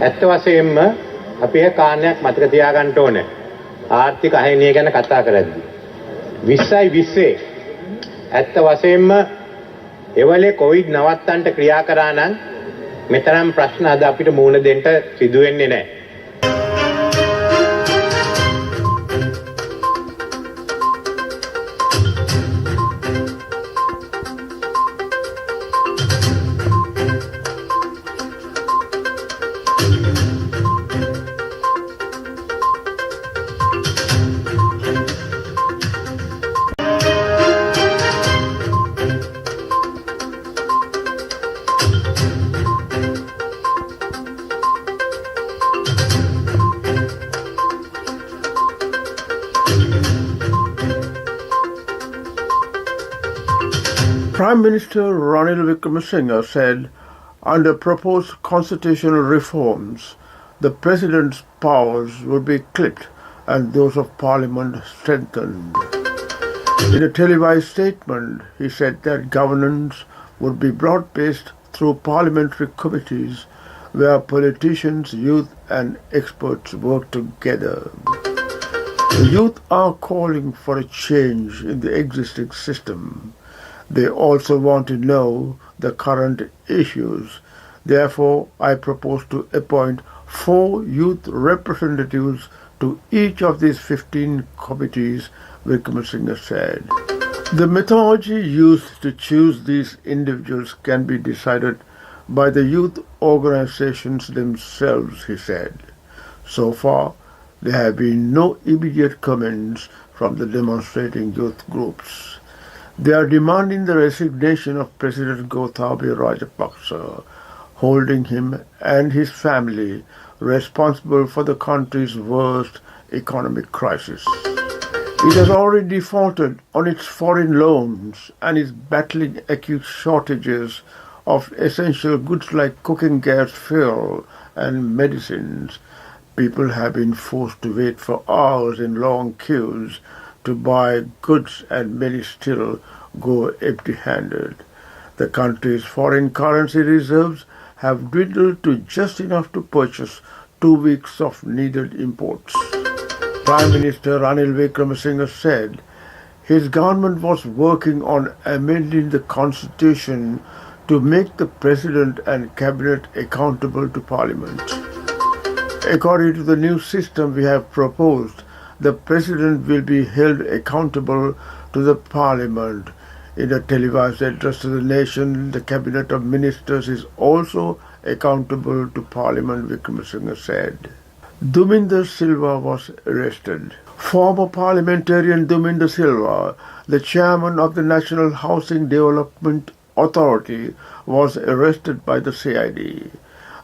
ඇත්ත වශයෙන්ම අපි ඒ කාරණයක් මතක තියාගන්න ඕනේ. ආර්ථික අහිමිය ගැන කතා කරද්දී 20යි 20 ඇත්ත වශයෙන්ම එවලේ කොවිඩ් නවත්තන්නට ක්‍රියා කරා නම් මෙතරම් ප්‍රශ්න අද අපිට මුහුණ දෙන්න සිදු වෙන්නේ නැහැ. Prime Minister Ranil Wickremesinghe said, under proposed constitutional reforms, the President's powers would be clipped and those of Parliament strengthened. In a televised statement, he said that governance would be broad-based through parliamentary committees where politicians, youth and experts work together. The youth are calling for a change in the existing system. They also want to know the current issues. Therefore, I propose to appoint 4 youth representatives to each of these 15 committees, Wickremesinghe said. The methodology used to choose these individuals can be decided by the youth organizations themselves, he said. So far, there have been no immediate comments from the demonstrating youth groups. They are demanding the resignation of President Gotabaya Rajapaksa, holding him and his family responsible for the country's worst economic crisis. It has already defaulted on its foreign loans and is battling acute shortages of essential goods like cooking gas, fuel and medicines. People have been forced to wait for hours in long queues to buy goods and many still go empty-handed. The country's foreign currency reserves have dwindled to just enough to purchase 2 weeks of needed imports. Prime Minister Ranil Wickremesinghe said his government was working on amending the constitution to make the President and Cabinet accountable to Parliament. According to the new system we have proposed, the President will be held accountable to the Parliament. In a televised address to the nation, the Cabinet of Ministers is also accountable to Parliament, Wickremesinghe said. Duminder Silva was arrested. Former parliamentarian Duminder Silva, the chairman of the National Housing Development Authority, was arrested by the CID.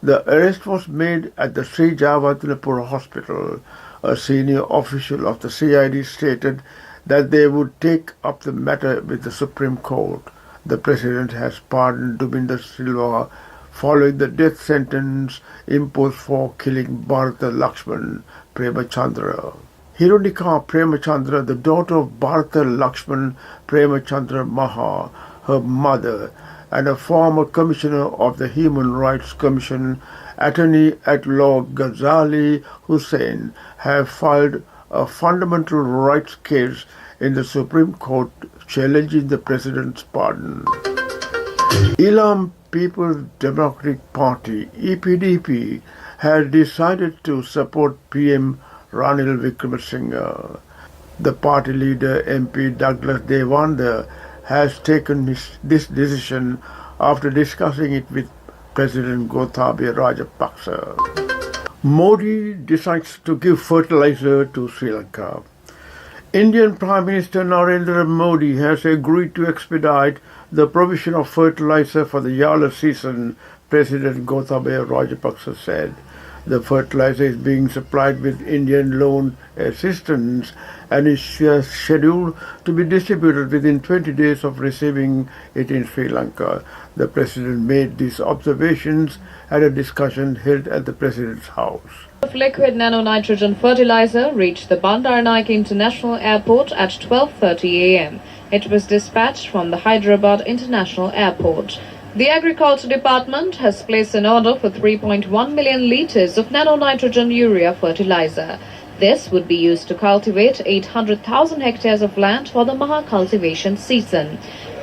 The arrest was made at the Sri Jawatanapura Hospital. A senior official of the CID stated that they would take up the matter with the Supreme Court. The President has pardoned Duminder Silva following the death sentence imposed for killing Bharata Lakshman Premachandra. Hironika Premachandra, the daughter of Bharata Lakshman Premachandra Maha, her mother, and a former commissioner of the Human Rights Commission, Attorney at Law Ghazali Hussain, have filed a fundamental rights case in the Supreme Court challenging the President's pardon. Elam People's Democratic Party, EPDP, has decided to support PM Ranil Wickremesinghe. The party leader MP Douglas Devanda has taken this decision after discussing it with President Gotabaya Rajapaksa. Modi decides to give fertilizer to Sri Lanka. Indian Prime Minister Narendra Modi has agreed to expedite the provision of fertilizer for the Yala season, President Gotabaya Rajapaksa said. The fertilizer is being supplied with Indian loan assistance and is scheduled to be distributed within 20 days of receiving it in Sri Lanka. The President made these observations at a discussion held at the President's house. Of liquid nano-nitrogen fertilizer reached the Bandar Naik International Airport at 12:30 a.m. It was dispatched from the Hyderabad International Airport. The Agriculture Department has placed an order for 3.1 million litres of nano-nitrogen urea fertilizer. This would be used to cultivate 800,000 hectares of land for the Maha cultivation season.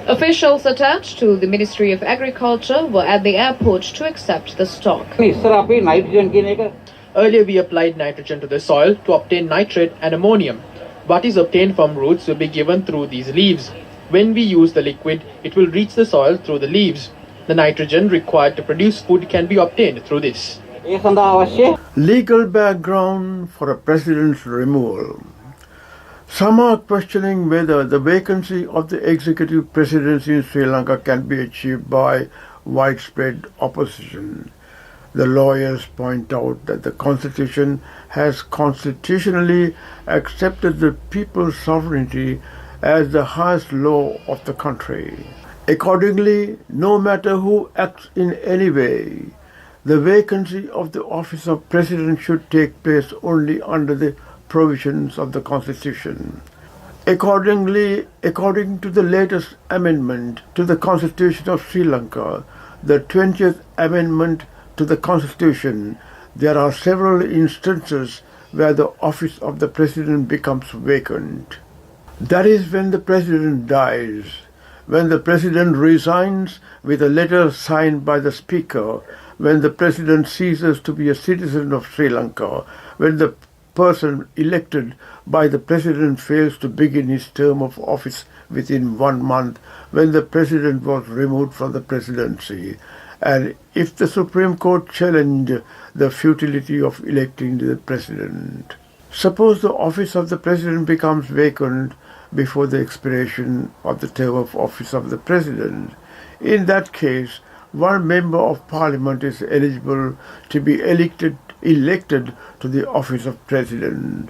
Officials attached to the Ministry of Agriculture were at the airport to accept the stock. Earlier we applied nitrogen to the soil to obtain nitrate and ammonium. What is obtained from roots will be given through these leaves. When we use the liquid, it will reach the soil through the leaves. The nitrogen required to produce food can be obtained through this. Legal background for a president's removal. Some are questioning whether the vacancy of the executive presidency in Sri Lanka can be achieved by widespread opposition. The lawyers point out that the Constitution has constitutionally accepted the people's sovereignty as the highest law of the country. Accordingly, no matter who acts in any way, the vacancy of the office of President should take place only under the provisions of the Constitution. Accordingly, according to the latest amendment to the Constitution of Sri Lanka, the 20th Amendment to the Constitution, there are several instances where the office of the President becomes vacant. That is when the President dies, when the President resigns with a letter signed by the Speaker, when the President ceases to be a citizen of Sri Lanka, when the person elected by the President fails to begin his term of office within 1 month, when the President was removed from the presidency, and if the Supreme Court challenged the futility of electing the President. Suppose the office of the President becomes vacant before the expiration of the term of office of the President. In that case, one member of Parliament is eligible to be elected to the office of President.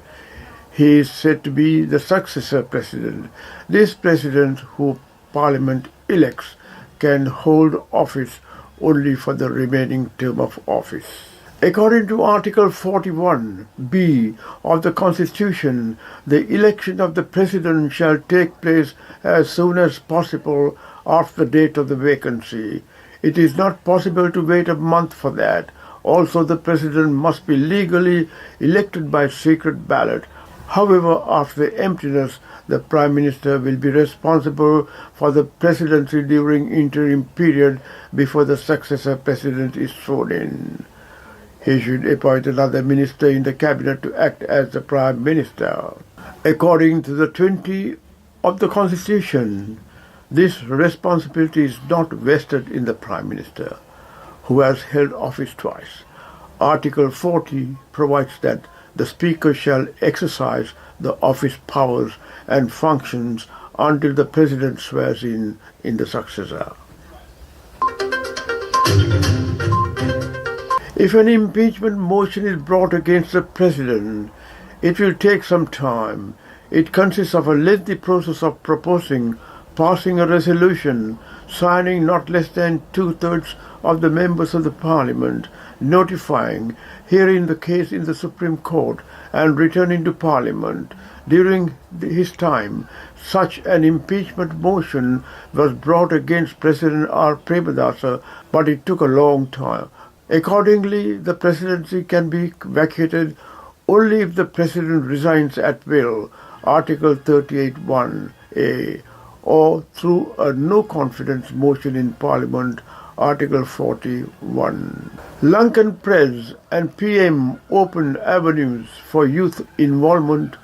He is said to be the successor President. This President, who Parliament elects, can hold office only for the remaining term of office. According to Article 41b of the Constitution, the election of the President shall take place as soon as possible after the date of the vacancy. It is not possible to wait a month for that. Also, the President must be legally elected by secret ballot. However, after the emptiness, the Prime Minister will be responsible for the presidency during interim period before the successor President is sworn in. He should appoint another minister in the cabinet to act as the Prime Minister. According to the 20 of the Constitution, this responsibility is not vested in the Prime Minister, who has held office twice. Article 40 provides that the Speaker shall exercise the office powers and functions until the President swears in the successor. If an impeachment motion is brought against the President, it will take some time. It consists of a lengthy process of proposing, passing a resolution, signing not less than 2/3 of the members of the Parliament, notifying, hearing the case in the Supreme Court, and returning to Parliament. During his time, such an impeachment motion was brought against President R. Premadasa, but it took a long time. Accordingly, the presidency can be vacated only if the President resigns at will, Article 38(1)(a), or through a no-confidence motion in Parliament, Article 41. Lankan Press and PM opened avenues for youth involvement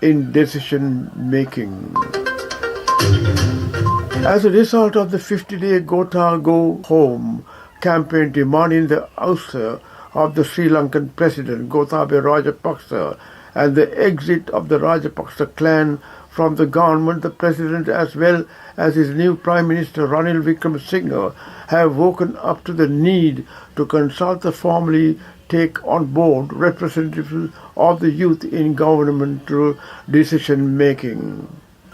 in decision-making. As a result of the 50-day Gota Go Home campaign demanding the ouster of the Sri Lankan President Gotabaya Rajapaksa and the exit of the Rajapaksa clan from the government, the President as well as his new Prime Minister Ranil Wickremesinghe have woken up to the need to consult the formally take on board representatives of the youth in governmental decision making.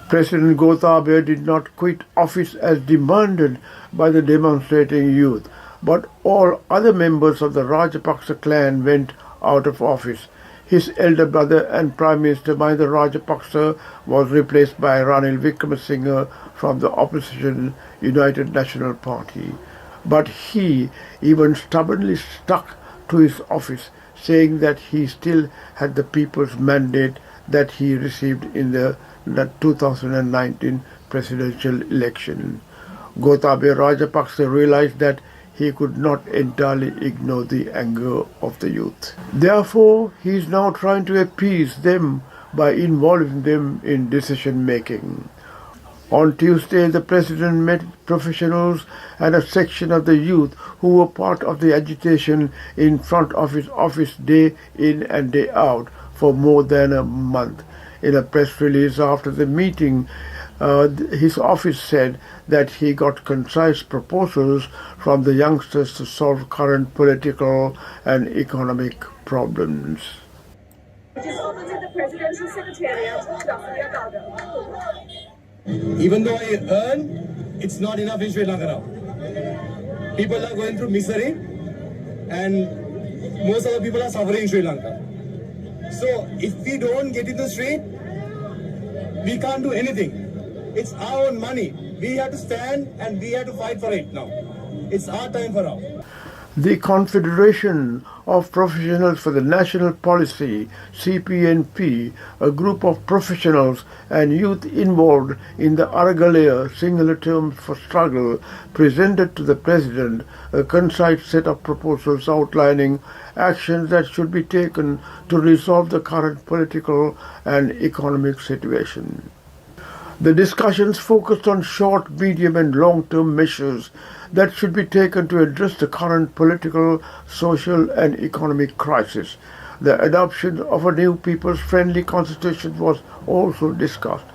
President Gotabaya did not quit office as demanded by the demonstrating youth, but all other members of the Rajapaksa clan went out of office. His elder brother and Prime Minister Mahinda Rajapaksa was replaced by Ranil Wickremesinghe from the opposition United National Party. But he even stubbornly stuck to his office, saying that he still had the people's mandate that he received in the 2019 presidential election. Gotabaya Rajapaksa realized that he could not entirely ignore the anger of the youth. Therefore, he is now trying to appease them by involving them in decision making. On Tuesday, the president met professionals and a section of the youth who were part of the agitation in front of his office day in and day out for more than a month. In a press release after the meeting, his office said that he got concise proposals from the youngsters to solve current political and economic problems. It is opposite the presidential secretariat, Dr. Even though I earn, it's not enough in Sri Lanka now. People are going through misery and most of the people are suffering in Sri Lanka. So if we don't get in the street, we can't do anything. It's our own money. We have to stand and we have to fight for it now. It's our time for now. The Confederation of Professionals for the National Policy, CPNP, a group of professionals and youth involved in the Aragalaya singular term for struggle, presented to the President a concise set of proposals outlining actions that should be taken to resolve the current political and economic situation. The discussions focused on short, medium and long-term measures that should be taken to address the current political, social and economic crisis. The adoption of a new people's-friendly constitution was also discussed.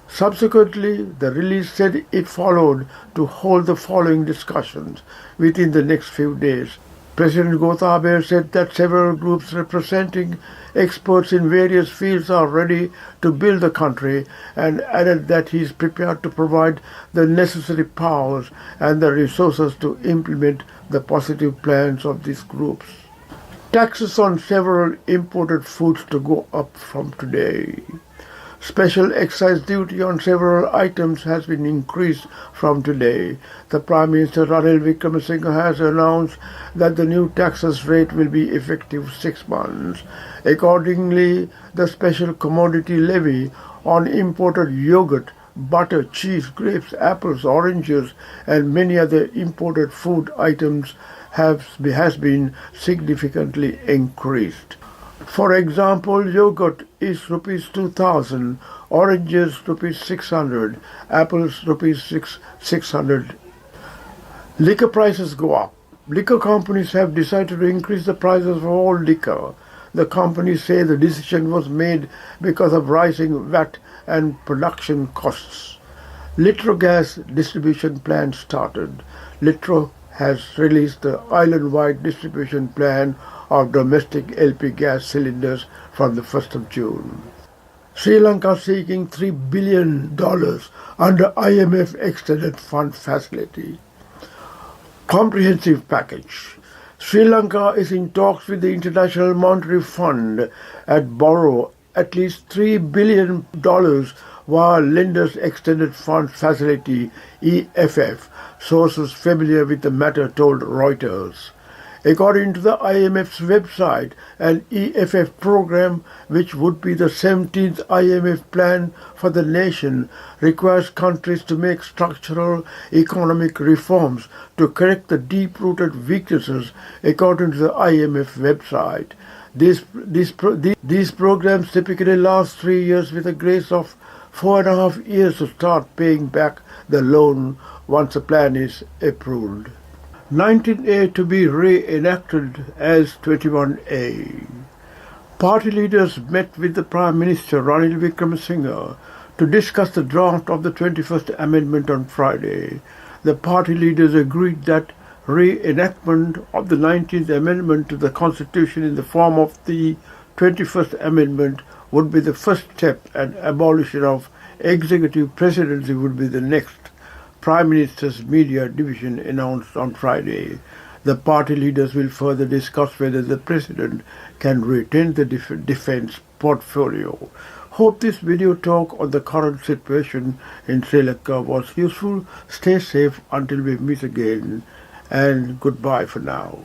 Subsequently, the release said it followed to hold the following discussions within the next few days. President Gotabaya said that several groups representing experts in various fields are ready to build the country and added that he is prepared to provide the necessary powers and the resources to implement the positive plans of these groups. Taxes on several imported foods to go up from today. Special excise duty on several items has been increased from today. The Prime Minister Ranil Wickremesinghe has announced that the new taxes rate will be effective 6 months. Accordingly, the special commodity levy on imported yogurt, butter, cheese, grapes, apples, oranges and many other imported food items has been significantly increased. For example, yogurt is rupees 2,000, oranges rupees 600, apples rupees 600. Liquor prices go up. Liquor companies have decided to increase the prices of all liquor. The companies say the decision was made because of rising VAT and production costs. Litro gas distribution plan started. Litro has released the island-wide distribution plan of domestic LP gas cylinders from the 1st of June. Sri Lanka seeking $3 billion under IMF Extended Fund Facility. Comprehensive package. Sri Lanka is in talks with the International Monetary Fund to borrow at least $3 billion via Lenders Extended Fund Facility EFF, sources familiar with the matter told Reuters. According to the IMF's website, an EFF program, which would be the 17th IMF plan for the nation, requires countries to make structural economic reforms to correct the deep-rooted weaknesses, according to the IMF website. These programs typically last 3 years with a grace of 4.5 years to start paying back the loan once a plan is approved. 19A to be reenacted as 21A. Party leaders met with the Prime Minister Ranil Wickremesinghe to discuss the draft of the 21st Amendment on Friday. The party leaders agreed that reenactment of the 19th Amendment to the Constitution in the form of the 21st Amendment would be the first step and abolition of executive presidency would be the next. Prime Minister's Media Division announced on Friday. The party leaders will further discuss whether the President can retain the defense portfolio. Hope this video talk on the current situation in Sri Lanka was useful. Stay safe until we meet again. and goodbye for now.